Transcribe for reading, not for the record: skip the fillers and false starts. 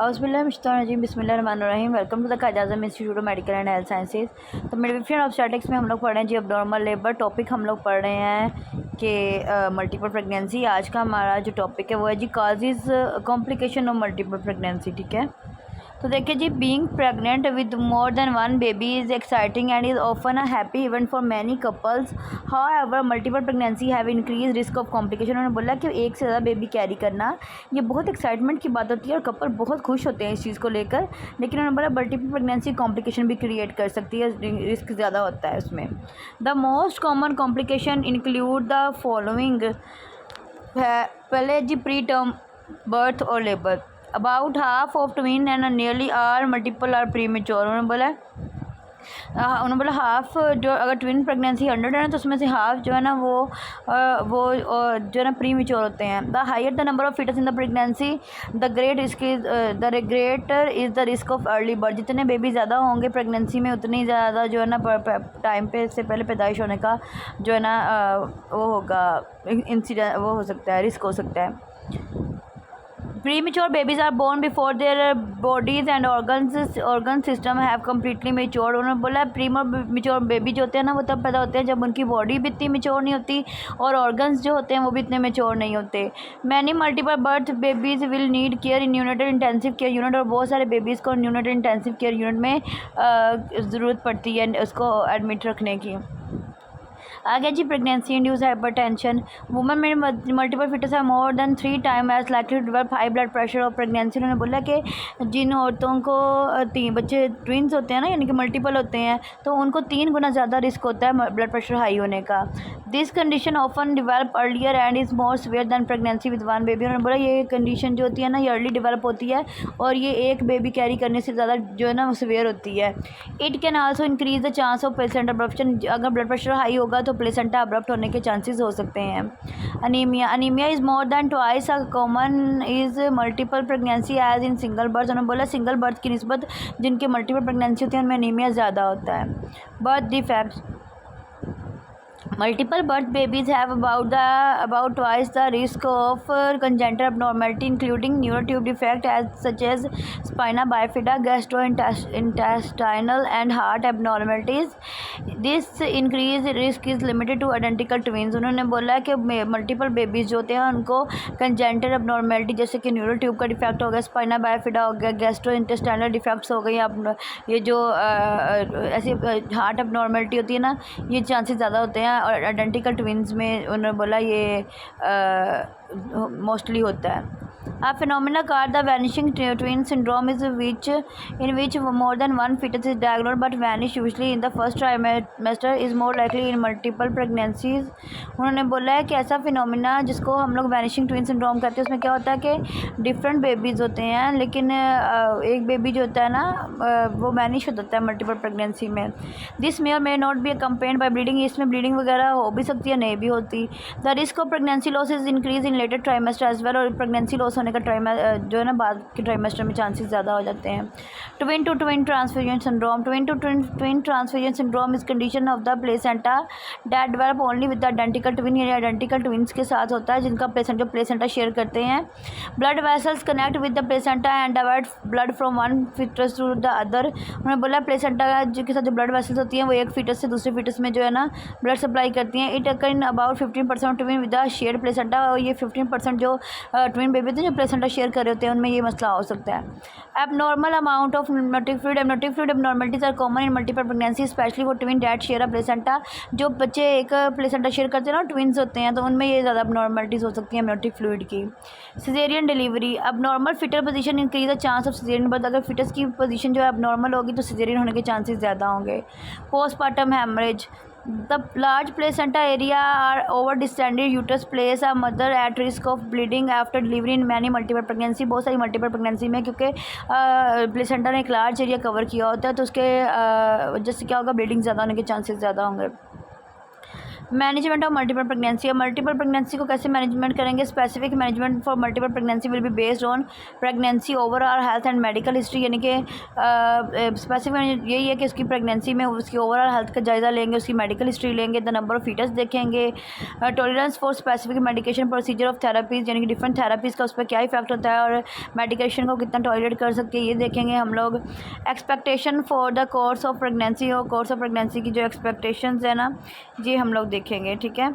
औज़ुबिल्लाहिमिनश्शैतानिर्रजीम बिस्मिल्लाहिर्रहमानिर्रहीम। Welcome to the Quaid Azam institute of medical and health sciences. तो medicine obstetrics में हम लोग पढ़ रहे हैं जी अब्नॉर्मल लेबर। टॉपिक हम लोग पढ़ रहे हैं कि मल्टीपल प्रेगनेंसी। आज का हमारा जो टॉपिक है वो है जी causes complication of multiple pregnancy. ठीक है, तो देखिए जी, being pregnant with more than one baby is exciting and is often a happy event for many couples. However multiple pregnancy have increase risk of complication. उन्होंने बोला कि एक से ज़्यादा बेबी कैरी करना ये बहुत एक्साइटमेंट की बात होती है और कपल बहुत खुश होते हैं इस चीज़ को लेकर, लेकिन उन्होंने बोला मल्टीपल प्रेगनेंसी कॉम्प्लिकेशन भी क्रिएट कर सकती है, रिस्क ज़्यादा होता है उसमें। The most common complication include the following. पहले जी प्री टर्म बर्थ और labour. About half of twin and nearly all multiple are premature. उन्होंने बोला हाफ जो अगर ट्विन प्रेगनेंसी 100 है ना तो उसमें से हाफ जो है ना वो जो है ना प्री मेच्योर होते हैं। The higher the number of foetus in the pregnancy the greater is the risk of early birth. जितने बेबी ज़्यादा होंगे प्रेगनेंसी में उतनी ज़्यादा जो है ना टाइम पे से पहले पैदाइश होने का जो है ना वो होगा इंसिडेंट, वो हो सकता है, रिस्क हो सकता है। Premature babies are born before their bodies and organ system have completely matured। उन्होंने बोला प्रीमेच्योर बेबी जो होते हैं ना वो तब पैदा होते हैं जब उनकी बॉडी भी इतनी मेच्योर नहीं होती और ऑर्गन्स जो होते हैं वो भी इतने मेच्योर नहीं होते। Many multiple birth babies will need care in neonatal intensive care unit. और बहुत सारे बेबीज़ को न्यूनेटल इंटेंसिव केयर यूनिट में ज़रूरत पड़ती है उसको एडमिट रखने की। आगे जी प्रेगनेंसी इंड्यूस हाइपरटेंशन। वुमेन में मल्टीपल फिटस है more than 3 time as likely to develop high blood pressure और प्रेगनेंसी। उन्होंने बोला कि जिन औरतों को 3 बच्चे ट्विंस होते हैं ना, यानी कि मल्टीपल होते हैं, तो उनको 3 गुना ज़्यादा रिस्क होता है ब्लड प्रेशर हाई होने का। This condition often develop earlier and is more severe than pregnancy with one baby. उन्होंने बोला ये कंडीशन जो होती है ना ये अर्ली डिवेलप होती है और ये एक बेबी कैरी करने से ज़्यादा जो है ना सीवियर होती है। It can also increase the chance of placenta abruption. अगर ब्लड प्रेशर हाई होगा तो प्लेसेंटा अब्रप्ट होने के चांसेस हो सकते हैं। Anaemia is more than twice a common is multiple pregnancy as in single birth. उन्होंने बोला सिंगल बर्थ की निस्बत जिनके मल्टीपल प्रेगनेंसी होती है उनमें अनीमिया ज़्यादा होता है। Birth defects. Multiple birth babies have about twice the risk of congenital abnormality, including neurotube defect such as spina bifida, gastrointestinal and heart abnormalities. This increased risk is limited to identical twins। उन्होंने बोला कि multiple babies जो होते हैं उनको congenital abnormality जैसे कि न्यूरोट्यूब का डिफेक्ट हो गया, स्पाइना बाइफिडा हो गया, गैस्ट्रोइंटेस्टाइनल डिफेक्ट्स हो गई, अब ये जो ऐसी हार्ट abnormality होती है ना, ये चांसेस ज़्यादा होते हैं और आइडेंटिकल ट्विंस में उन्होंने बोला ये मोस्टली होता है। A phenomena called the vanishing twin syndrome is in which more than one fetus is diagnosed but vanish usually in the first trimester is more likely in multiple pregnancies। उन्होंने बोला है कि ऐसा फिनोमिना जिसको हम लोग वैनिशिंग ट्विन सिंड्रोम कहते हैं उसमें क्या होता है कि डिफरेंट बेबीज़ होते हैं लेकिन एक बेबी जो होता है ना वो वैनिश हो जाता है मल्टीपल प्रेगनेंसी में। This may not be accompanied by bleeding. इसमें ब्लीडिंग वगैरह हो भी सकती है, नहीं भी होती। The risk of pregnancy loss is increase in later trimester as well. और प्रेगनेंसी लॉस होने का जो है ना बाद के ट्राइमेस्टर में चांसेस ज़्यादा हो जाते हैं। Twin to twin transfusion syndrome. Twin to twin transfusion syndrome is condition of the placenta that develop only with the identical twin. यानी आइडेंटिकल ट्विंस के साथ होता है जिनका प्लेसेंटा शेयर करते हैं। Blood vessels connect with the placenta and divert blood from one foetus to the other. उन्होंने बोला प्लेसेंटा के साथ जो ब्लड वेसल्स होती हैं वो एक फीटस से दूसरे फीटस में जो है ना ब्लड सप्लाई करती हैं। It occur in about 15% twin with the share placenta. और ये 15% जो ट्विन बेबी थे जो प्लेसेंटा शेयर कर रहे होते हैं उनमें ये मसला हो सकता है। Abnormal amount of amniotic fluid abnormalities are common in multiple pregnancy specially for twin that share a placenta. जो बच्चे एक प्लेसेंटा शेयर करते हैं ना ट्विन्स होते हैं तो उनमें ये ज़्यादा एबनॉर्मलिटीज़ हो सकती हैं एमनियोटिक फ्लूइड की। Caesarean delivery. Abnormal foetal position increase the chance of caesarean birth. अगर फिटस की पोजीशन जो है अबनॉर्मल होगी तो सिजेरियन होने के चांसेस ज़्यादा होंगे। Postpartum haemorrhage. The large placenta area are over distended uterus place a mother at risk of bleeding after delivery in many multiple pregnancy। बहुत सारी मल्टीपल प्रेगनेंसी में क्योंकि प्लेसेंटा ने एक लार्ज एरिया कवर किया होता है तो उसके वजह से क्या होगा, ब्लीडिंग ज़्यादा होने के चांसेस ज़्यादा होंगे। Management of multiple pregnancy. अब मल्टीपल प्रेगनेंसी को कैसे मैनेजमेंट करेंगे? Specific management for multiple pregnancy will be based on pregnancy overall health and medical history, यानी कि स्पेसिफिक यही है कि उसकी प्रेगनेंसी में उसकी ओवरऑल हेल्थ का जायज़ा लेंगे, उसकी मेडिकल हिस्ट्री लेंगे, द नंबर ऑफ फीटस देखेंगे, tolerance for specific medication, procedure of therapies यानी कि डिफरेंट थेरापीज़ का उस पर क्या इफेक्ट होता है और मेडिकेशन को कितना टॉलरेट कर सकते हैं ये देखेंगे हम लोग। Expectation for the course of pregnancy और कोर्स ऑफ प्रेगनेंसी की जो एक्सपेक्टेशंस है ना ये हम लोग देखेंगे, ठीक है।